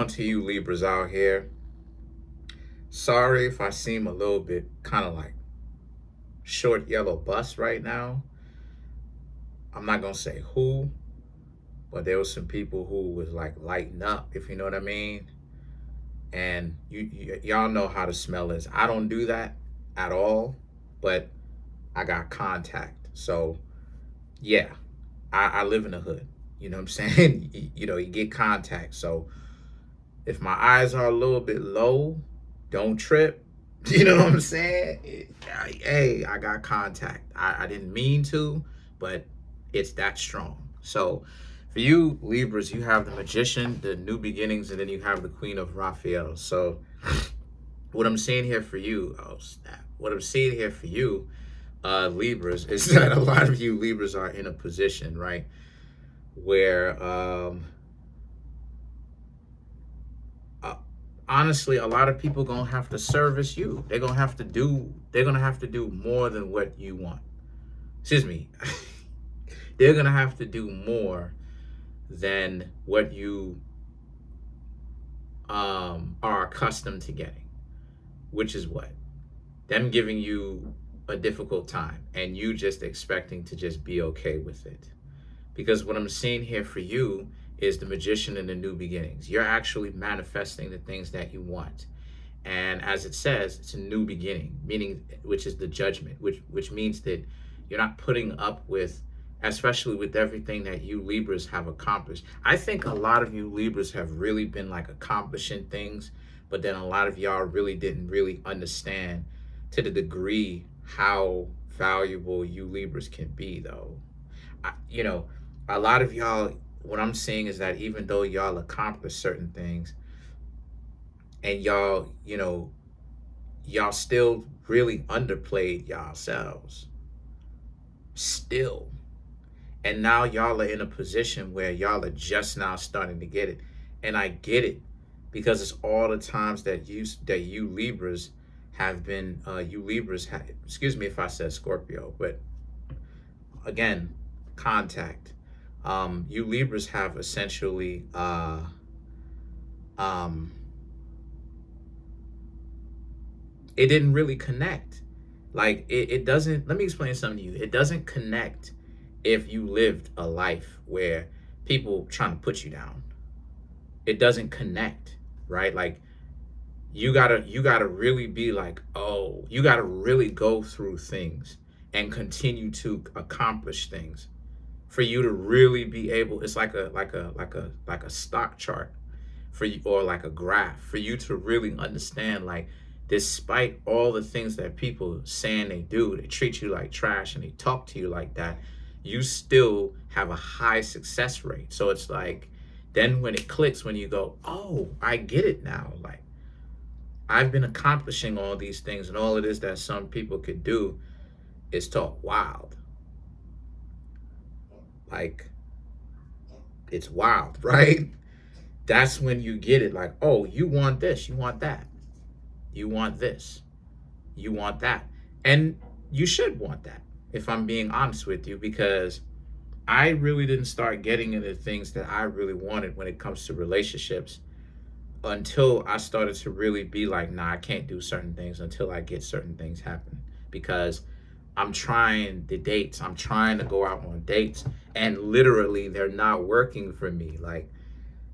on to you Libras out here? Sorry if I seem a little bit kind of like short yellow bus right now. I'm not gonna say who, but there was some people who was like lighting up, if you know what I mean. And y'all know how the smell is. I don't do that at all, but I got contact. So yeah, I live in the hood. You know what I'm saying? You get contact. So if my eyes are a little bit low, don't trip. You know what I'm saying? Hey, I got contact. I didn't mean to, but it's that strong. So for you Libras, you have the Magician, the New Beginnings, and then you have the Queen of Raphael. So what I'm saying here for you, oh snap. What I'm saying here for you, Libras, is that a lot of you Libras are in a position, right, where honestly, a lot of people gonna have to service you. They're gonna have to do more than what you want. Excuse me. They're gonna have to do more than what you are accustomed to getting, which is what? Them giving you a difficult time and you just expecting to just be okay with it. Because what I'm seeing here for you is the Magician and the New Beginnings. You're actually manifesting the things that you want. And as it says, it's a new beginning, meaning, which is the judgment, which means that you're not putting up with, especially with everything that you Libras have accomplished. I think a lot of you Libras have really been like accomplishing things, but then a lot of y'all really didn't really understand to the degree how valuable you Libras can be, though. A lot of y'all, what I'm saying is that even though y'all accomplish certain things and y'all still really underplayed yourselves. Still. And now y'all are in a position where y'all are just now starting to get it. And I get it because it's all the times that you Libras have been, excuse me if I said Scorpio, but again, contact. You Libras have essentially it didn't really connect. Like it doesn't, let me explain something to you. It doesn't connect if you lived a life where people trying to put you down. It doesn't connect, right? Like you gotta really be like, oh, you gotta really go through things and continue to accomplish things for you to really be able. It's like a stock chart for you, or like a graph for you to really understand, like, despite all the things that people saying they do, they treat you like trash and they talk to you like that, you still have a high success rate. So it's like, then when it clicks, when you go, oh, I get it now. Like, I've been accomplishing all these things, and all it is that some people could do is talk wild. Like, it's wild, right? That's when you get it. Like, oh, you want this, you want that, you want this, you want that. And you should want that, if I'm being honest with you, because I really didn't start getting into things that I really wanted when it comes to relationships until I started to really be like, nah, I can't do certain things until I get certain things happen, because I'm trying the dates. I'm trying to go out on dates, and literally they're not working for me. Like,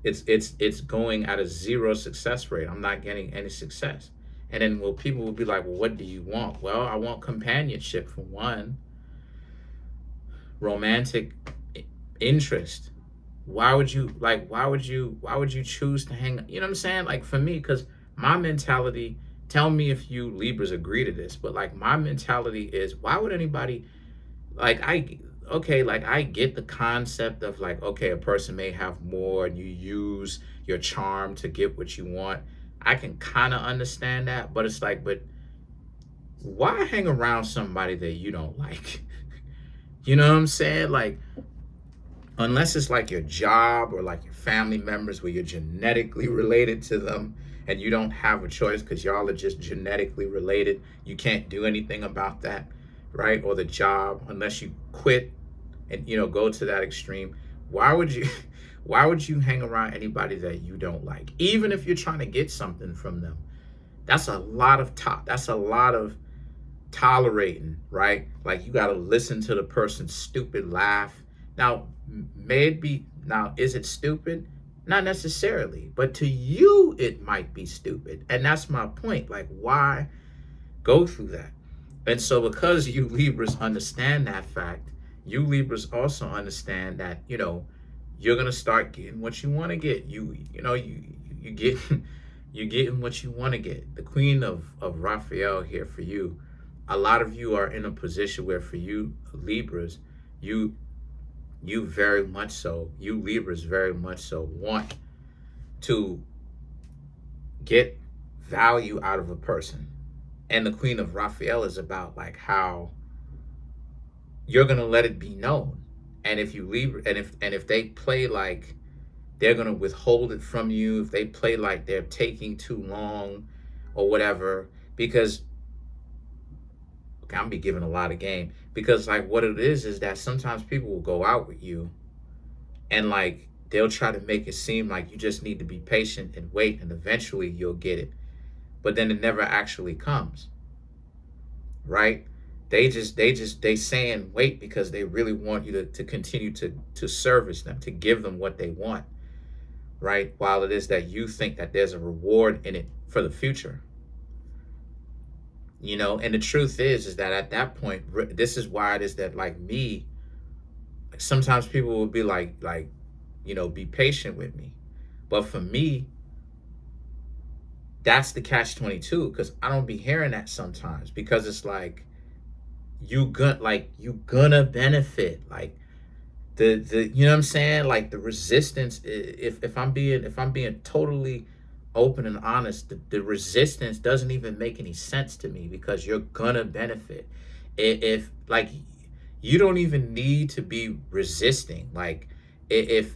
it's going at a 0 success rate. I'm not getting any success. And then people will be like, well, what do you want? Well, I want companionship for one, romantic interest. Why would you choose to hang, you know what I'm saying? Like, for me, because my mentality, tell me if you Libras agree to this, but like my mentality is, why would anybody, like, I get the concept of like, okay, a person may have more and you use your charm to get what you want. I can kind of understand that, but it's like, but why hang around somebody that you don't like? You know what I'm saying? Like, unless it's like your job or like your family members where you're genetically related to them and you don't have a choice because y'all are just genetically related. You can't do anything about that, right? Or the job, unless you quit and go to that extreme. Why would Why would you hang around anybody that you don't like? Even if you're trying to get something from them. That's a lot of that's a lot of tolerating, right? Like you got to listen to the person's stupid laugh. Now, maybe now is it stupid? Not necessarily, but to you it might be stupid. And that's my point. Like why go through that? And so because you Libras understand that fact, you Libras also understand that, you're going to start getting what you want to get. You get you're getting what you want to get. The Queen of Raphael here for you. A lot of you are in a position where for you Libras, you very much so, you Libras very much so want to get value out of a person. And the Queen of Raphael is about like how you're gonna let it be known. And if you leave, and if they play like they're gonna withhold it from you, if they play like they're taking too long or whatever, because okay, I'm be giving a lot of game, because like what it is that sometimes people will go out with you and like they'll try to make it seem like you just need to be patient and wait and eventually you'll get it. But then it never actually comes. Right? They saying wait because they really want you to continue to service them, to give them what they want. Right? While it is that you think that there's a reward in it for the future. And the truth is that at that point, this is why it is that like me, sometimes people will be like, be patient with me. But for me, that's the catch-22, because I don't be hearing that sometimes, because it's like you gonna benefit, like the you know what I'm saying, like the resistance. If I'm being totally open and honest, the resistance doesn't even make any sense to me, because you're gonna benefit. If like you don't even need to be resisting. Like if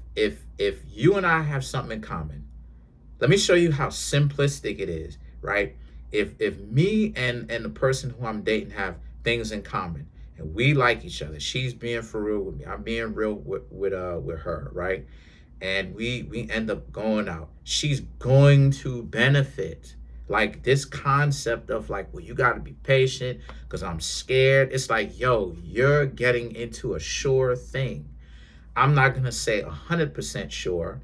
you and I have something in common, let me show you how simplistic it is, right? If me and the person who I'm dating have things in common and we like each other, she's being for real with me, I'm being real with her, right? And we end up going out, she's going to benefit. Like this concept of like, well, you got to be patient because I'm scared. It's like, yo, you're getting into a sure thing. I'm not gonna say 100% sure,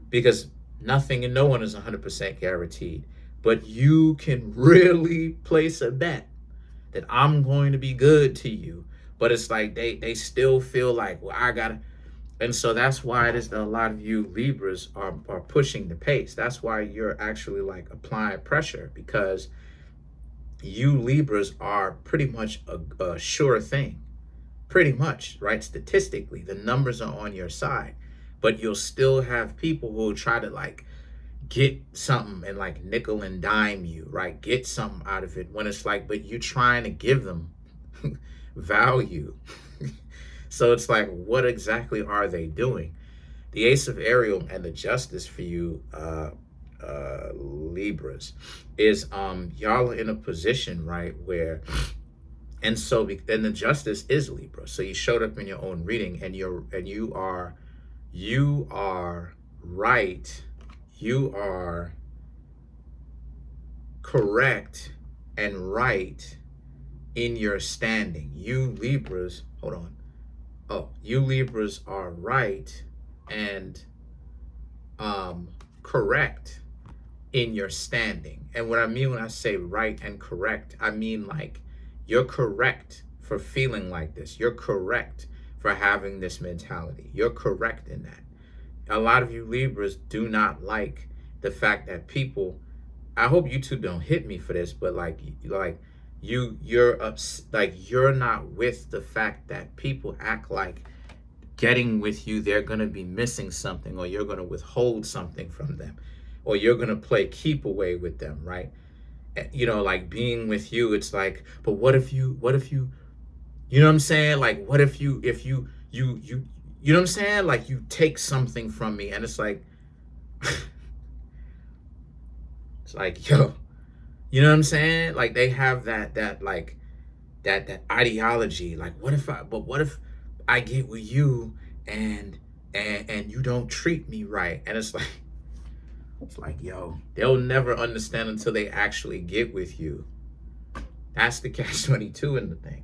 because nothing and no one is 100% guaranteed. But you can really place a bet that I'm going to be good to you. But it's like they still feel like, well, I gotta. And so that's why it is that a lot of you Libras are pushing the pace. That's why you're actually like applying pressure, because you Libras are pretty much a sure thing. Pretty much, right? Statistically, the numbers are on your side. But you'll still have people who will try to like get something and like nickel and dime you, right? Get something out of it, when it's like, but you're trying to give them value. So it's like, what exactly are they doing? The Ace of Ariel and the Justice for you, Libras, is y'all are in a position, right, where, and the Justice is Libra. So you showed up in your own reading, and you are right. You are correct and right in your standing. You Libras, hold on. Oh, you Libras are right and correct in your standing. And what I mean when I say right and correct, I mean like you're correct for feeling like this. You're correct for having this mentality. You're correct in that. A lot of you Libras do not like the fact that people, I hope YouTube don't hit me for this, but you're not with the fact that people act like getting with you, they're going to be missing something, or you're going to withhold something from them, or you're going to play keep away with them, right? Like being with you, it's like, but what if you know what I'm saying? Like, what if you you know what I'm saying? Like you take something from me, and it's like, it's like, yo, you know what I'm saying? Like they have that like that ideology. Like, what if I get with you and and you don't treat me right. And it's like, yo, they'll never understand until they actually get with you. That's the catch-22 in the thing.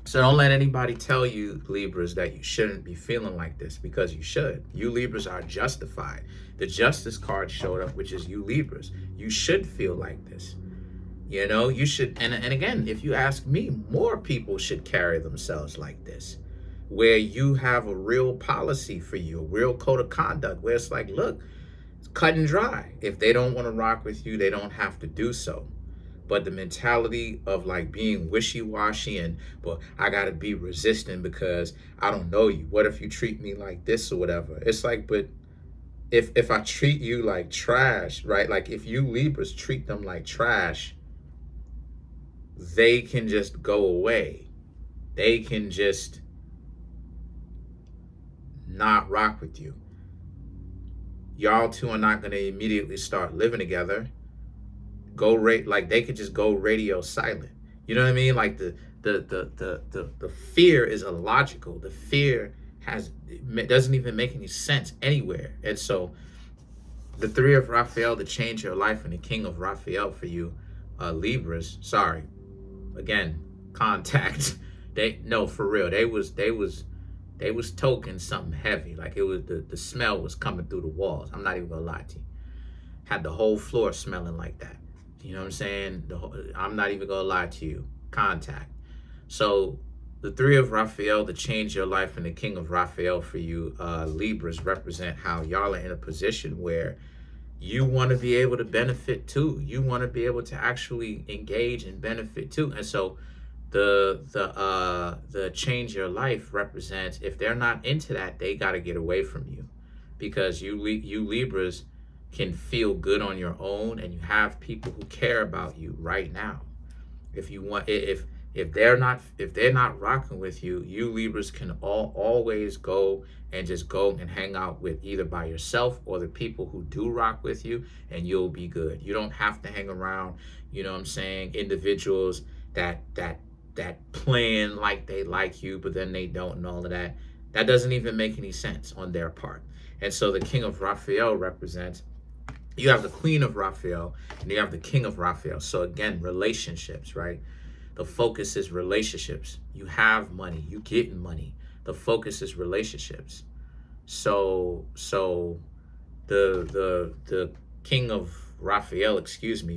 So don't let anybody tell you, Libras, that you shouldn't be feeling like this, because you should. You Libras are justified. The Justice card showed up, which is you Libras. You should feel like this. You know, you should. And again, if you ask me, more people should carry themselves like this, where you have a real policy for you, a real code of conduct, where it's like, look, it's cut and dry. If they don't want to rock with you, they don't have to do so. But the mentality of like being wishy-washy and, but I gotta be resistant because I don't know you. What if you treat me like this or whatever? It's like, but if I treat you like trash, right? Like if you Libras treat them like trash, they can just go away. They can just not rock with you. Y'all two are not gonna immediately start living together. Like they could just go radio silent. You know what I mean? Like the fear is illogical. The fear doesn't even make any sense anywhere. And so the Three of Raphael to change your life, and the King of Raphael for you, Libras. Sorry, again, contact. For real. They was toking something heavy. Like it was the smell was coming through the walls. I'm not even gonna lie to you. Had the whole floor smelling like that. You know what I'm saying? I'm not even gonna lie to you. Contact. So the Three of Raphael to change your life, and the King of Raphael for you, Libras, represent how y'all are in a position where you want to be able to benefit too. You want to be able to actually engage and benefit too. And so the change your life represents, if they're not into that, they got to get away from you, because you Libras can feel good on your own, and you have people who care about you right now. If they're not rocking with you, you Libras can always go and hang out with either by yourself or the people who do rock with you, and you'll be good. You don't have to hang around, you know what I'm saying, individuals that playing like they like you, but then they don't, and all of that. That doesn't even make any sense on their part. And so the King of Raphael represents, you have the Queen of Raphael and you have the King of Raphael. So again, relationships, right? The focus is relationships. You have money, you getting money. The focus is relationships. So the King of Raphael,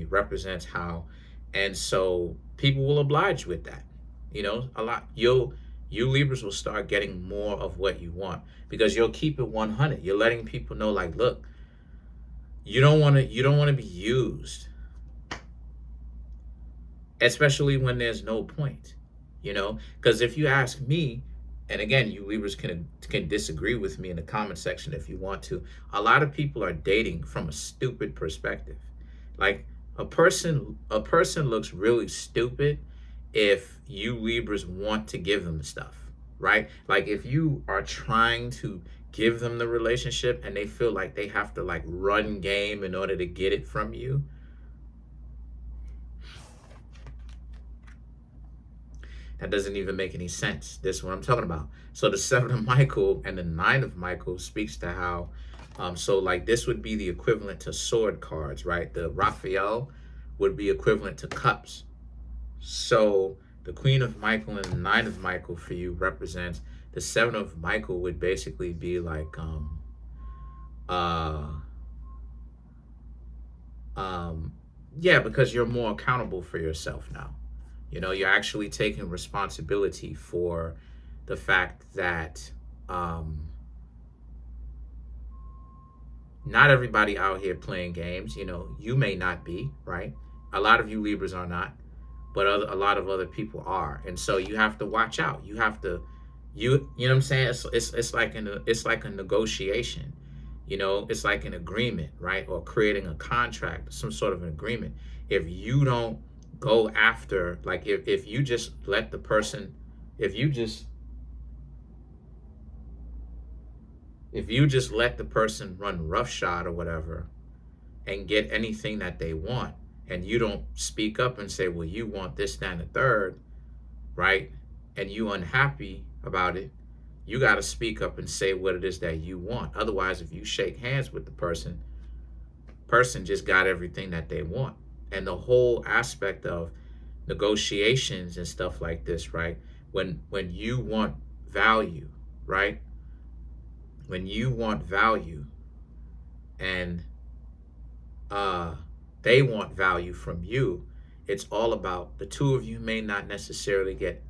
represents how, and so people will oblige with that. You know, a lot. You Libras will start getting more of what you want, because you'll keep it 100. You're letting people know, like, look, you don't want to be used, especially when there's no point. You know, because if you ask me, and again, you Libras can disagree with me in the comment section if you want to. A lot of people are dating from a stupid perspective. Like a person looks really stupid if you Libras want to give them stuff, right? Like if you are trying to give them the relationship and they feel like they have to like run game in order to get it from you, that doesn't even make any sense. This is what I'm talking about. So the 7 of Michael and the 9 of Michael speaks to how, so like this would be the equivalent to sword cards, right? The Raphael would be equivalent to cups. So the Queen of Michael and the 9 of Michael for you represents, the 7 of Michael would basically be like, yeah, because you're more accountable for yourself now. You know, you're actually taking responsibility for the fact that not everybody out here playing games. You know, you may not be, right? A lot of you Libras are not, but a lot of other people are. And so you have to watch out. You have to, you know what I'm saying? It's like a negotiation. You know, it's like an agreement, right? Or creating a contract, some sort of an agreement. If you don't go after, like if you just let the person, if you just let the person run roughshod or whatever and get anything that they want, and you don't speak up and say, well, you want this, that, and the third, right? And you unhappy about it, You got to speak up and say what it is that you want. Otherwise, if you shake hands with the person just got everything that they want. And the whole aspect of negotiations and stuff like this, right? When you want value, right? When you want value and they want value from you, it's all about the two of you may not necessarily get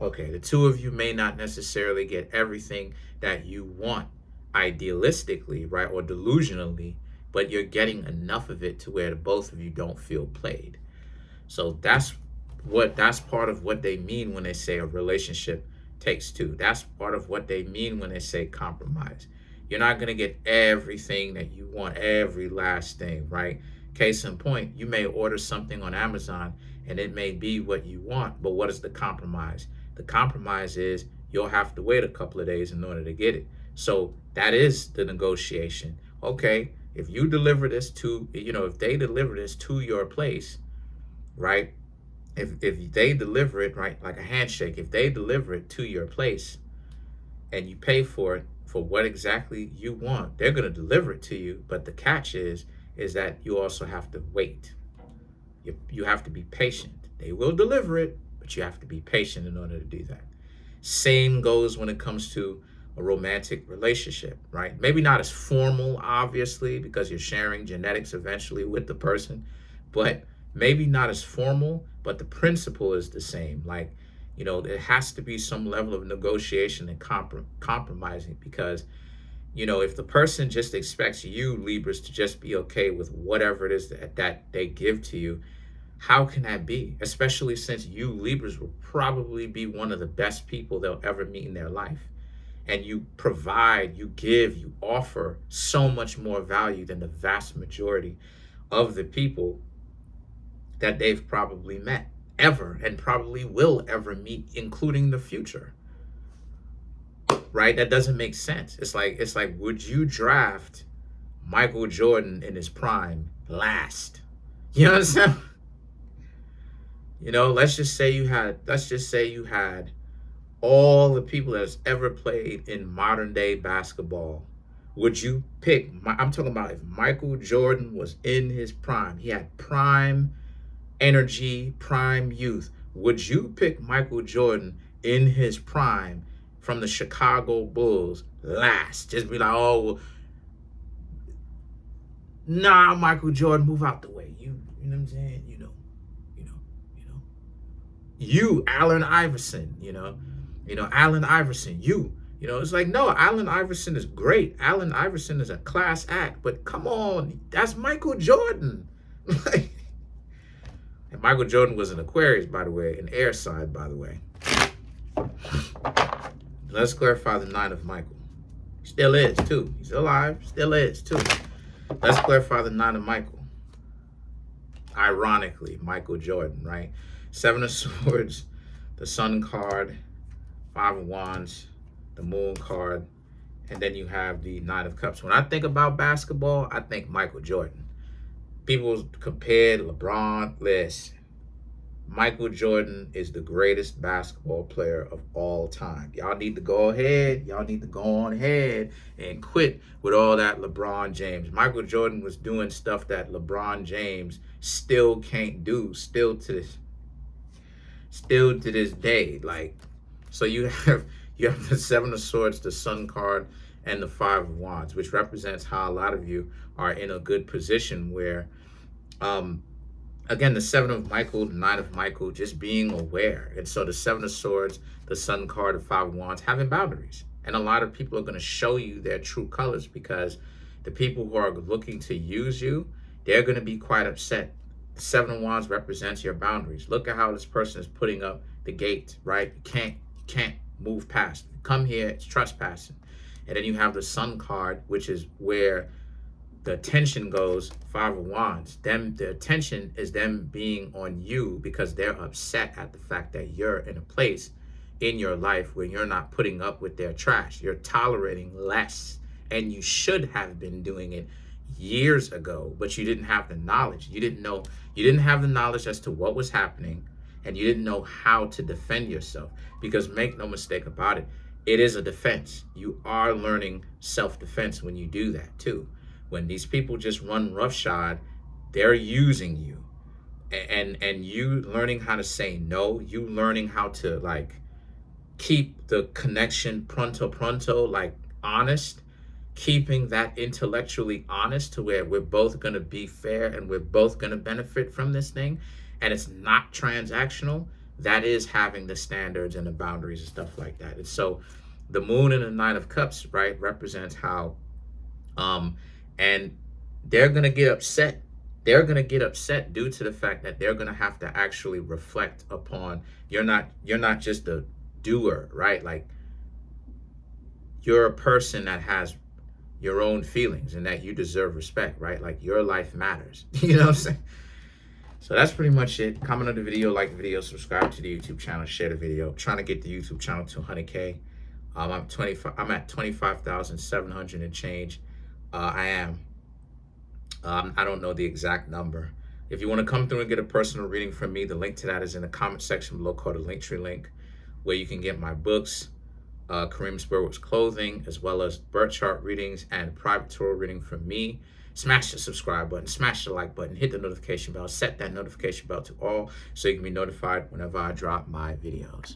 okay, the two of you may not necessarily get everything that you want idealistically, right, or delusionally, but you're getting enough of it to where the both of you don't feel played. So that's part of what they mean when they say a relationship takes two. That's part of what they mean when they say compromise. You're not going to get everything that you want, every last thing, right? Case in point, you may order something on Amazon and it may be what you want, but what is the compromise? The compromise is you'll have to wait a couple of days in order to get it. So that is the negotiation. Okay, if you deliver this to, if they deliver this to your place, right? If they deliver it, right, like a handshake, if they deliver it to your place and you pay for it for what exactly you want, they're going to deliver it to you. But the catch is that you also have to wait. You have to be patient. They will deliver it, but you have to be patient in order to do that. Same goes when it comes to a romantic relationship, right? Maybe not as formal, obviously, because you're sharing genetics eventually with the person, but maybe not as formal, but the principle is the same. Like, there has to be some level of negotiation and compromising because, if the person just expects you, Libras, to just be okay with whatever it is that they give to you, how can that be? Especially since you, Libras, will probably be one of the best people they'll ever meet in their life. And you provide, you give, you offer so much more value than the vast majority of the people that they've probably met ever and probably will ever meet, including the future. Right? That doesn't make sense. It's like, would you draft Michael Jordan in his prime last? You know what I'm saying? Let's just say you had all the people that's ever played in modern day basketball. Would you pick, I'm talking about if Michael Jordan was in his prime, he had prime energy, prime youth. Would you pick Michael Jordan in his prime from the Chicago Bulls last? Just be like, oh, nah, Michael Jordan, move out the way. You know what I'm saying? You, Allen Iverson, Allen Iverson, it's like, no, Allen Iverson is great. Allen Iverson is a class act, but come on, that's Michael Jordan. And Michael Jordan was an Aquarius, by the way, an air sign, by the way. Let's clarify the 9 of Michael. He still is, too. He's alive, still is, too. Let's clarify the 9 of Michael. Ironically, Michael Jordan, right? 7 of Swords, the Sun card, 5 of Wands, the Moon card, and then you have the 9 of Cups. When I think about basketball, I think Michael Jordan. People compare LeBron. Listen, Michael Jordan is the greatest basketball player of all time. Y'all need to go ahead. Y'all need to go on ahead and quit with all that LeBron James. Michael Jordan was doing stuff that LeBron James still can't do, still to this day. Like, so you have the 7 of Swords, the Sun card, and the 5 of Wands, which represents how a lot of you are in a good position where, again, the 7 of Michael, the 9 of Michael, just being aware. And so the 7 of Swords, the Sun card, the 5 of Wands, having boundaries. And a lot of people are going to show you their true colors because the people who are looking to use you, they're going to be quite upset. The 7 of Wands represents your boundaries. Look at how this person is putting up the gate, right? You can't move past. Come here, it's trespassing. And then you have the Sun card, which is where the attention goes, 5 of Wands. The attention is them being on you because they're upset at the fact that you're in a place in your life where you're not putting up with their trash. You're tolerating less. And you should have been doing it years ago, but you didn't have the knowledge. You didn't have the knowledge as to what was happening. and you didn't know how to defend yourself. Because make no mistake about it, it is a defense. You are learning self-defense when you do that too. When these people just run roughshod, they're using you. And you learning how to say no, you learning how to like keep the connection pronto, like honest, keeping that intellectually honest to where we're both going to be fair and we're both going to benefit from this thing, and it's not transactional. That is having the standards and the boundaries and stuff like that. And so the moon and the nine of cups, right, represents how and they're going to get upset. They're going to get upset due to the fact that they're going to have to actually reflect upon, you're not just a doer, right? Like, you're a person that has your own feelings and that you deserve respect, right? Like, your life matters. You know what I'm saying? So that's pretty much it. Comment on the video, like the video, subscribe to the YouTube channel, share the video. I'm trying to get the YouTube channel to 100K. I'm at 25,700 and change. I don't know the exact number. If you want to come through and get a personal reading from me, the link to that is in the comment section below, called the Linktree link, where you can get my books, Kareemspiritworks clothing, as well as birth chart readings and private tarot reading from me. Smash the subscribe button, smash the like button, hit the notification bell, set that notification bell to all so you can be notified whenever I drop my videos.